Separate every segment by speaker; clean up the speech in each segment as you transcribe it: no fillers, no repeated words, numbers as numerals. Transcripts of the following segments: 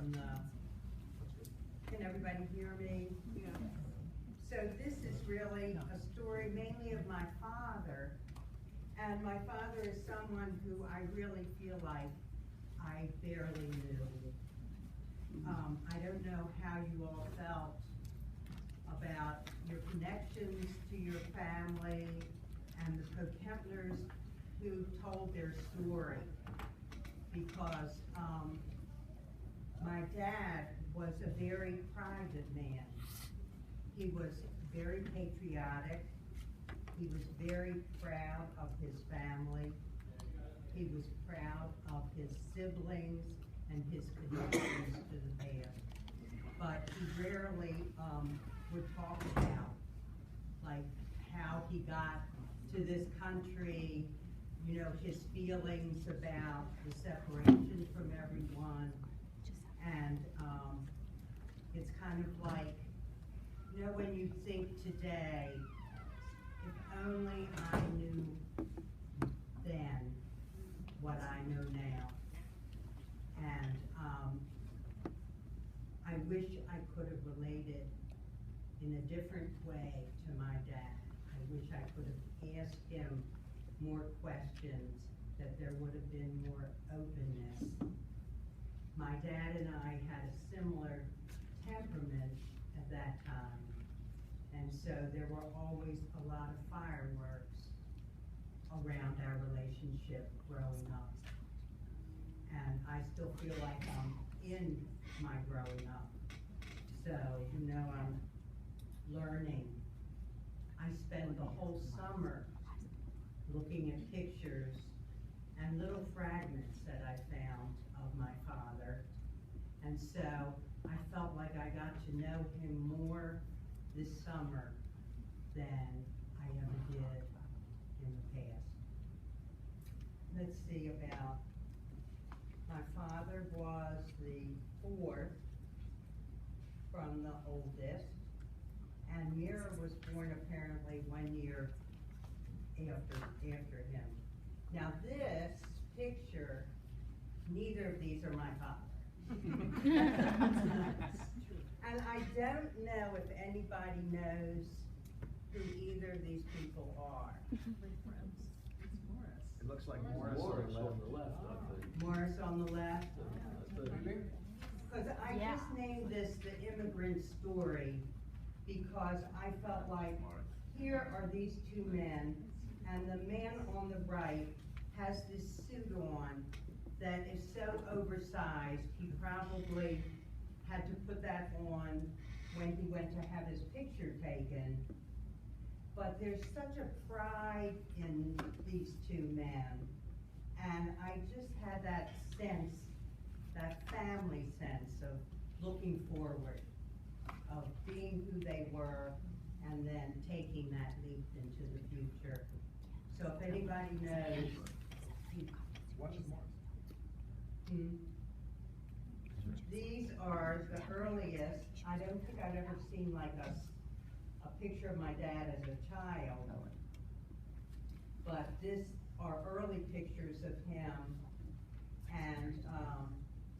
Speaker 1: on the, can everybody hear me?
Speaker 2: Yeah.
Speaker 1: So this is really a story mainly of my father, and my father is someone who I really feel like I barely knew. I don't know how you all felt about your connections to your family and the Pokempners who told their story, because my dad was a very private man. He was very patriotic. He was very proud of his family. He was proud of his siblings and his connections to the past. But he rarely would talk about like how he got to this country, you know, his feelings about the separation from everyone. And it's kind of like, you know, when you think today, if only I knew then what I know now. And I wish I could have related in a different way to my dad. I wish I could have asked him more questions, that there would have been more openness. My dad and I had a similar temperament at that time, and so there were always a lot of fireworks around our relationship growing up. And I still feel like I'm in my growing up. So, you know, I'm learning. I spent the whole summer looking at pictures and little fragments that I found of my father. And so I felt like I got to know him more this summer than I ever did in the past. Let's see about, my father was the fourth from the oldest, and Mira was born apparently 1 year after him. Now this picture, neither of these are my father. And I don't know if anybody knows who either of these people are.
Speaker 3: It looks like Morris on the left, I think.
Speaker 1: Morris on the left. Because I
Speaker 4: Yeah.
Speaker 1: just named this the immigrant story because I felt like here are these two men, and the man on the right has this suit on that is so oversized, he probably had to put that on when he went to have his picture taken. But there's such a pride in these two men, and I just had that sense, that family sense of looking forward, of being who they were, and then taking that leap into the future. So if anybody knows,
Speaker 3: What is Morris?
Speaker 1: These are the earliest. I don't think I've ever seen like a picture of my dad as a child, but this are early pictures of him, and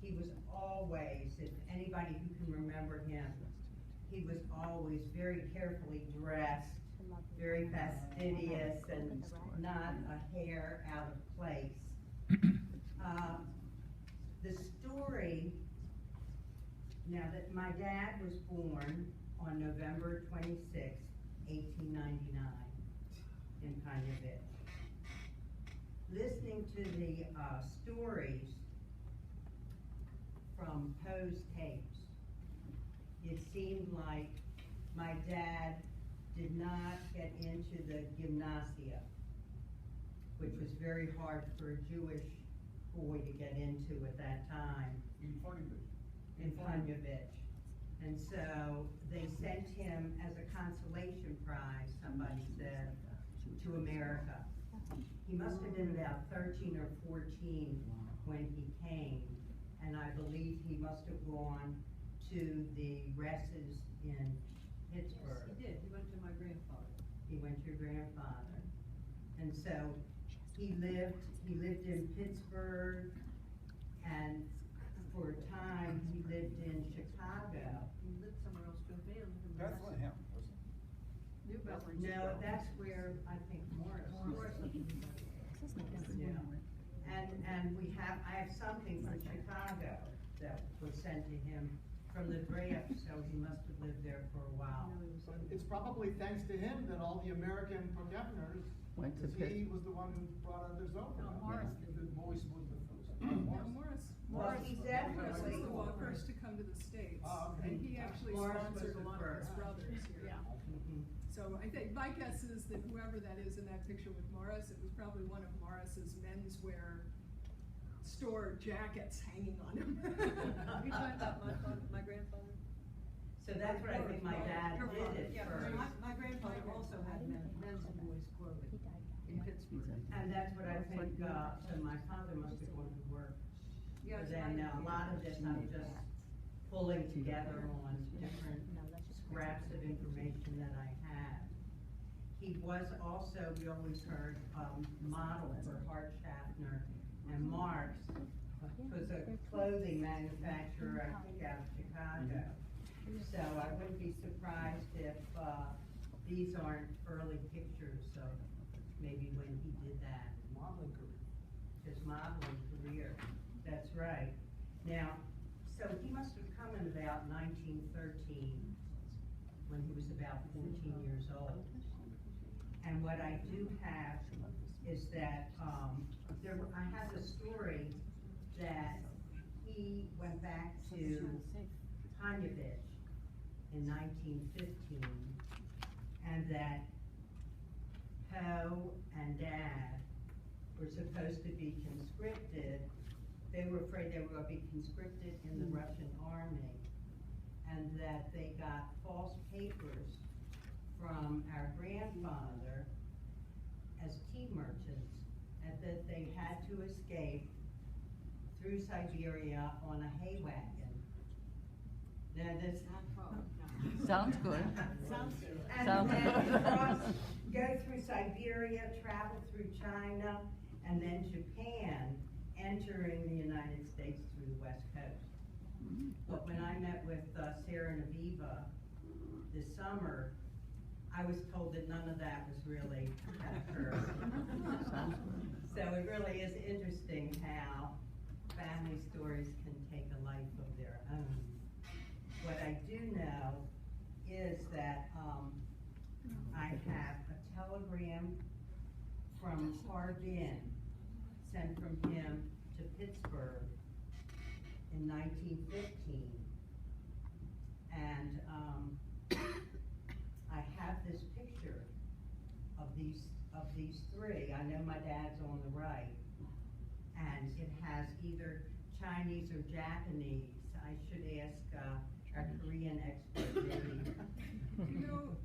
Speaker 1: he was always, if anybody who can remember him, he was always very carefully dressed, very fastidious, and not a hair out of place. The story, now that my dad was born on November 26, 1899 in Panya. Listening to the stories from Poe's tapes, it seemed like my dad did not get into the gymnasia, which was very hard for a Jewish boy to get into at that time. In Panyavich. And so they sent him as a consolation prize, somebody said, to America. He must have been about 13 or 14 when he came, and I believe he must have gone to the Resses in Pittsburgh.
Speaker 2: Yes, he did. He went to my grandfather.
Speaker 1: He went to your grandfather. And so he lived in Pittsburgh, and for a time, he lived in Chicago.
Speaker 2: He lived somewhere else too, man.
Speaker 3: That's not him, was it?
Speaker 2: New Bedford.
Speaker 1: No, that's where I think Morris. Yeah. And I have something from Chicago that was sent to him from the draft, so he must have lived there for a while.
Speaker 4: It's probably thanks to him that all the American Pokempners,
Speaker 5: Went to
Speaker 4: because he was the one who brought others over.
Speaker 2: No, Morris
Speaker 4: Yeah.
Speaker 2: did.
Speaker 3: Morris was the first.
Speaker 6: Morris.
Speaker 1: Well,
Speaker 6: Morris
Speaker 1: he
Speaker 6: was
Speaker 1: definitely
Speaker 6: the first to come to the States.
Speaker 4: Oh, okay.
Speaker 6: And he actually
Speaker 1: Morris was
Speaker 6: sponsored
Speaker 1: the
Speaker 6: a lot of his
Speaker 1: first.
Speaker 6: brothers here.
Speaker 1: Mhm.
Speaker 6: So I think, my guess is that whoever that is in that picture with Morris, it was probably one of Morris's menswear store jackets hanging on him.
Speaker 2: Are you talking about my grandfather?
Speaker 1: So that's what I think my dad
Speaker 2: Your
Speaker 1: did
Speaker 2: father,
Speaker 1: it
Speaker 2: yeah,
Speaker 1: first.
Speaker 2: my grandfather also had men's and boys clothing in Pittsburgh.
Speaker 1: And that's what I think, so my father must have gone to work.
Speaker 2: Yes,
Speaker 1: But then a lot of this I'm just pulling together on different scraps of information that I have. He was also, we always heard, model for Hart Schaffner and Marks, was a clothing manufacturer, I think, out of Chicago. So I wouldn't be surprised if, these aren't early pictures of maybe when he did that.
Speaker 4: Modeling career.
Speaker 1: His modeling career, that's right. Now, so he must have come in about 1913, when he was about 14 years old. And what I do have is that, I have a story that he went back to Tanyavich in 1915, and that Poe and Dad were supposed to be conscripted. They were afraid they were going to be conscripted in the Russian army, and that they got false papers from our grandfather as tea merchants, and that they had to escape through Siberia on a hay wagon. Now this.
Speaker 5: Sounds good.
Speaker 2: Sounds good.
Speaker 1: And
Speaker 5: Sounds
Speaker 1: then
Speaker 5: good.
Speaker 1: go through Siberia, travel through China, and then Japan, entering the United States through the West Coast. But when I met with Sarah and Aviva this summer, I was told that none of that was really occurred. So it really is interesting how family stories can take a life of their own. What I do know is that I have a telegram from Harbin sent from him to Pittsburgh in 1915. And I have this picture of these three. I know my dad's on the right. And it has either Chinese or Japanese. I should ask our Korean expert, maybe.
Speaker 6: You know,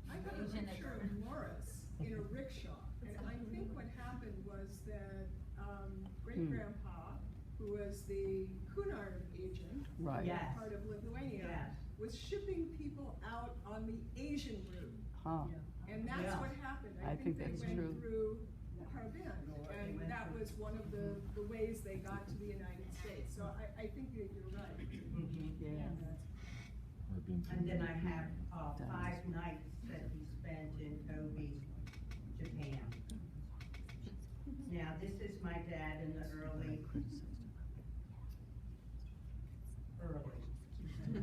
Speaker 6: I got a picture of Morris in a rickshaw, and I think what happened was that great-grandpa, who was the Cunard agent,
Speaker 5: Right.
Speaker 1: Yes.
Speaker 6: part of Lithuania,
Speaker 1: Yes.
Speaker 6: was shipping people out on the Asian route.
Speaker 5: Huh.
Speaker 6: And that's
Speaker 1: Yeah.
Speaker 6: what happened.
Speaker 5: I think
Speaker 6: they
Speaker 5: that's
Speaker 6: went
Speaker 5: true.
Speaker 6: through Harbin, and that was one of the ways they got to the United States. So I think that you're right.
Speaker 1: Mhm.
Speaker 5: Yeah.
Speaker 1: And then I have 5 nights that he spent in Kobe, Japan. Now, this is my dad in the early.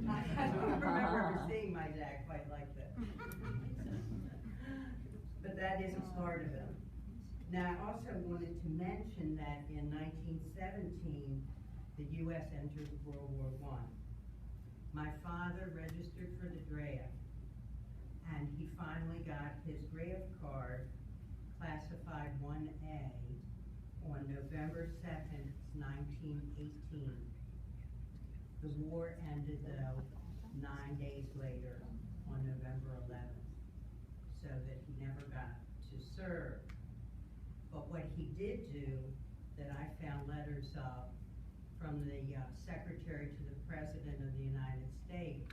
Speaker 1: I don't remember ever seeing my dad quite like this. But that isn't part of him. Now, I also wanted to mention that in 1917, the U.S. entered World War I. My father registered for the draft, and he finally got his draft card, classified 1A, on November 2nd, 1918. The war ended, though, 9 days later, on November 11th, so that he never got to serve. But what he did do, that I found letters of, from the Secretary to the President of the United States,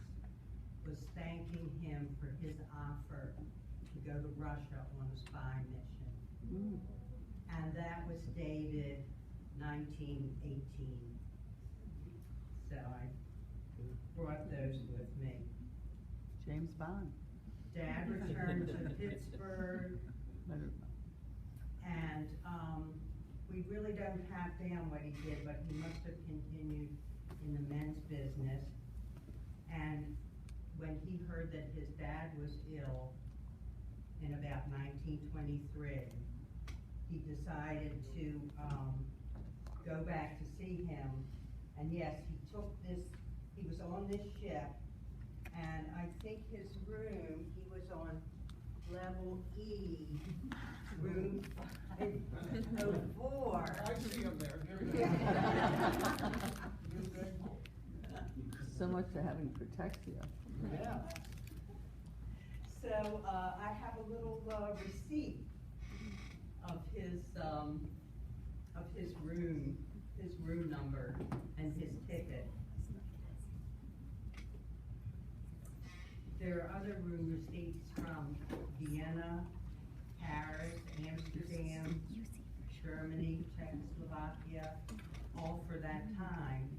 Speaker 1: was thanking him for his offer to go to Russia on a spy mission. And that was dated 1918. photos with me.
Speaker 5: James Bond.
Speaker 1: Dad returned to Pittsburgh, and, we really don't have down what he did, but he must have continued in the men's business. And when he heard that his dad was ill in about 1923, he decided to, go back to see him. And yes, he took this, he was on this ship, and I think his room, he was on level E, room 504.
Speaker 4: I see him there.
Speaker 5: So much for having protect you.
Speaker 4: Yeah.
Speaker 1: So, I have a little, receipt of his room number and his ticket. There are other room receipts from Vienna, Paris, Amsterdam, Germany, Czechoslovakia, all for that time.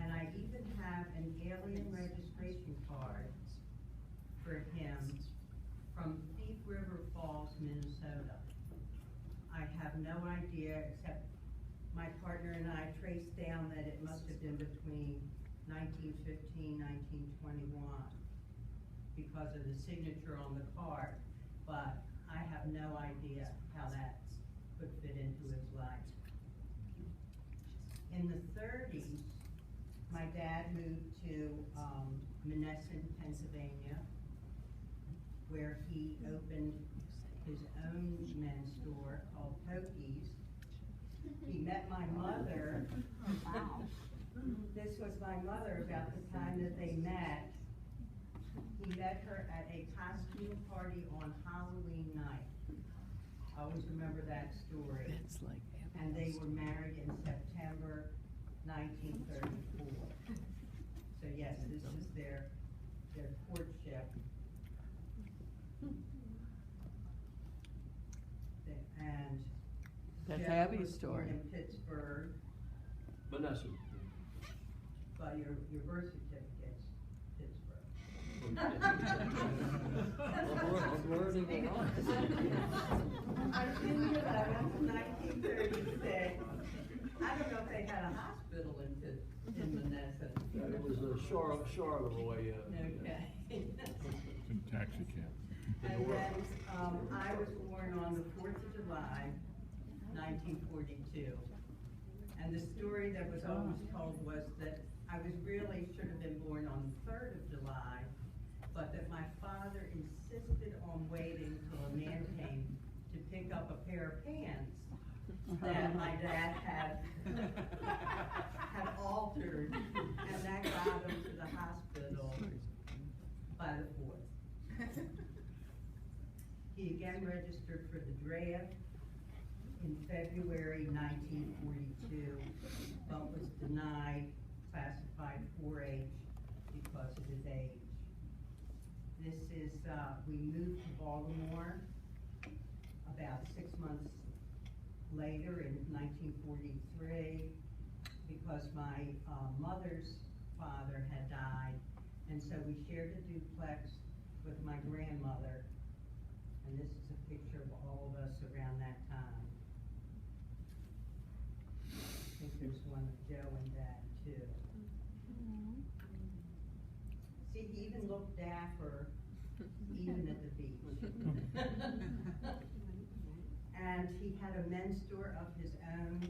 Speaker 1: And I even have an alien registration card for him from Thief River Falls, Minnesota. I have no idea, except my partner and I traced down that it must have been between 1915, 1921 because of the signature on the card, but I have no idea how that could fit into his life. In the 30s, my dad moved to Menneson, Pennsylvania, where he opened his own men's store called Pokies. He met my mother.
Speaker 5: Wow.
Speaker 1: This was my mother about the time that they met. He met her at a costume party on Halloween night. I always remember that story.
Speaker 5: It's like.
Speaker 1: And they were married in September 1934. So yes, this is their courtship. And
Speaker 5: That's
Speaker 1: Jeff
Speaker 5: Abby's
Speaker 1: was born
Speaker 5: story.
Speaker 1: in Pittsburgh,
Speaker 3: Vanessa.
Speaker 1: but your birth certificate's Pittsburgh.
Speaker 3: I'm learning a lot.
Speaker 1: I think that I went to 1936. I don't know if they had a hospital in Menneson.
Speaker 3: It was a short of a way,
Speaker 1: Okay.
Speaker 7: In taxi cab.
Speaker 1: And then, I was born on the 4th of July, 1942. And the story that was always told was that I should have been born on the 3rd of July, but that my father insisted on waiting till a man came to pick up a pair of pants that my dad had altered, and that got him to the hospital by the 4th. He again registered for the draft in February 1942, but was denied classified 4-H because of his age. This is, we moved to Baltimore about 6 months later in 1943 because my mother's father had died, and so we shared a duplex with my grandmother. And this is a picture of all of us around that time. I think there's one of Joe and Dad too. See, he even looked dapper, even at the beach. And he had a men's store of his own.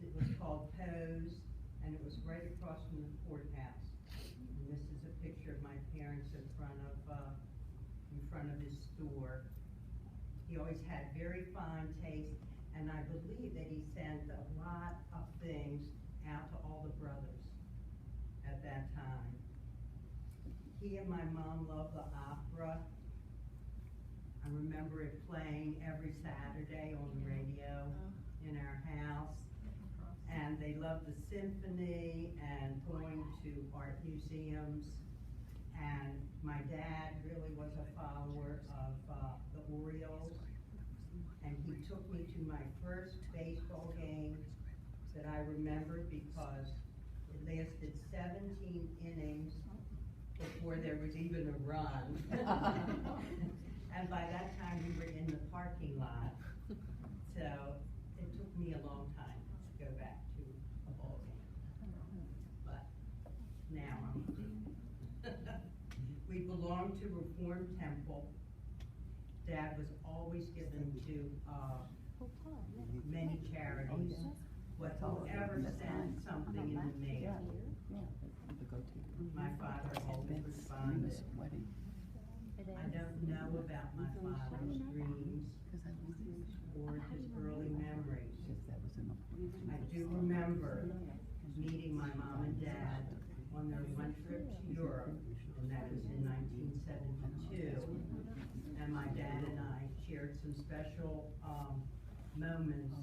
Speaker 1: It was called Pose, and it was right across from the courthouse. And this is a picture of my parents in front of his store. He always had very fine taste, and I believe that he sent a lot of things out to all the brothers at that time. He and my mom loved the opera. I remember it playing every Saturday on the radio in our house. And they loved the symphony and going to art museums. And my dad really was a follower of the Orioles. And he took me to my first baseball game that I remember because it lasted 17 innings before there was even a run. And by that time, we were in the parking lot. So it took me a long time to go back to a ball game. But now I'm free. We belong to Reformed Temple. Dad was always given to, many charities. Whoever sent something in the mail, my father always responded. I don't know about my father's dreams or his early memories. I do remember meeting my mom and dad on their one trip to Europe, and that was in 1972. And my dad and I shared some special moments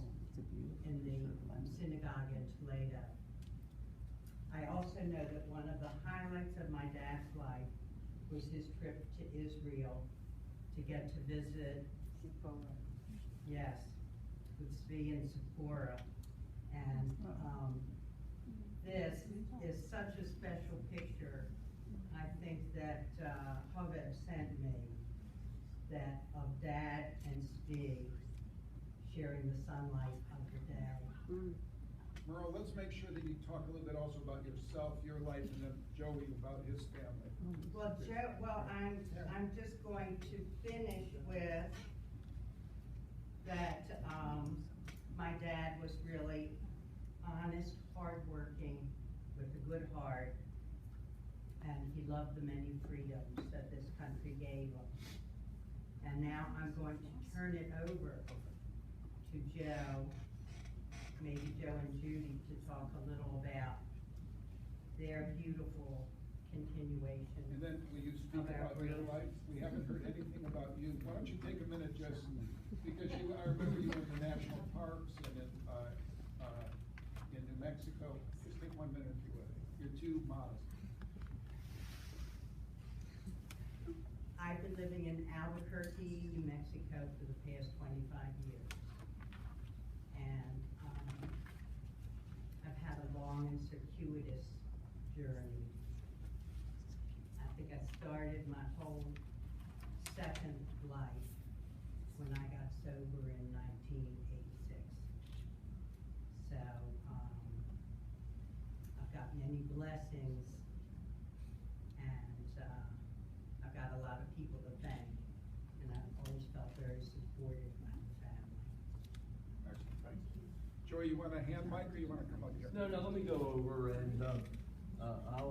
Speaker 1: in the synagogue in Toledo. I also know that one of the highlights of my dad's life was his trip to Israel to get to visit, yes, with Zvi and Sephora. And this is such a special picture. I think that Hoved sent me, that of Dad and Zvi sharing the sunlight of the day.
Speaker 8: Merle, let's make sure that you talk a little bit also about yourself, your life, and then Joey about his family.
Speaker 1: Well, I'm just going to finish with that, my dad was really honest, hardworking, with a good heart, and he loved the many freedoms that this country gave him. And now I'm going to turn it over to Joe, maybe Joe and Judy, to talk a little about their beautiful continuation.
Speaker 8: And then will you speak about your life? We haven't heard anything about you. Why don't you take a minute just, because I remember you in the national parks and in New Mexico. Just take 1 minute if you would. You're too modest.
Speaker 1: I've been living in Albuquerque, New Mexico for the past 25 years. And I've had a long and circuitous journey. I think I started my whole second life when I got sober in 1986. So I've got many blessings, and I've got a lot of people to thank, and I've always felt very supported by the family.
Speaker 8: Excellent, thank you. Joey, you want a hand mic or you want to come up here?
Speaker 3: No, let me go over and, I'll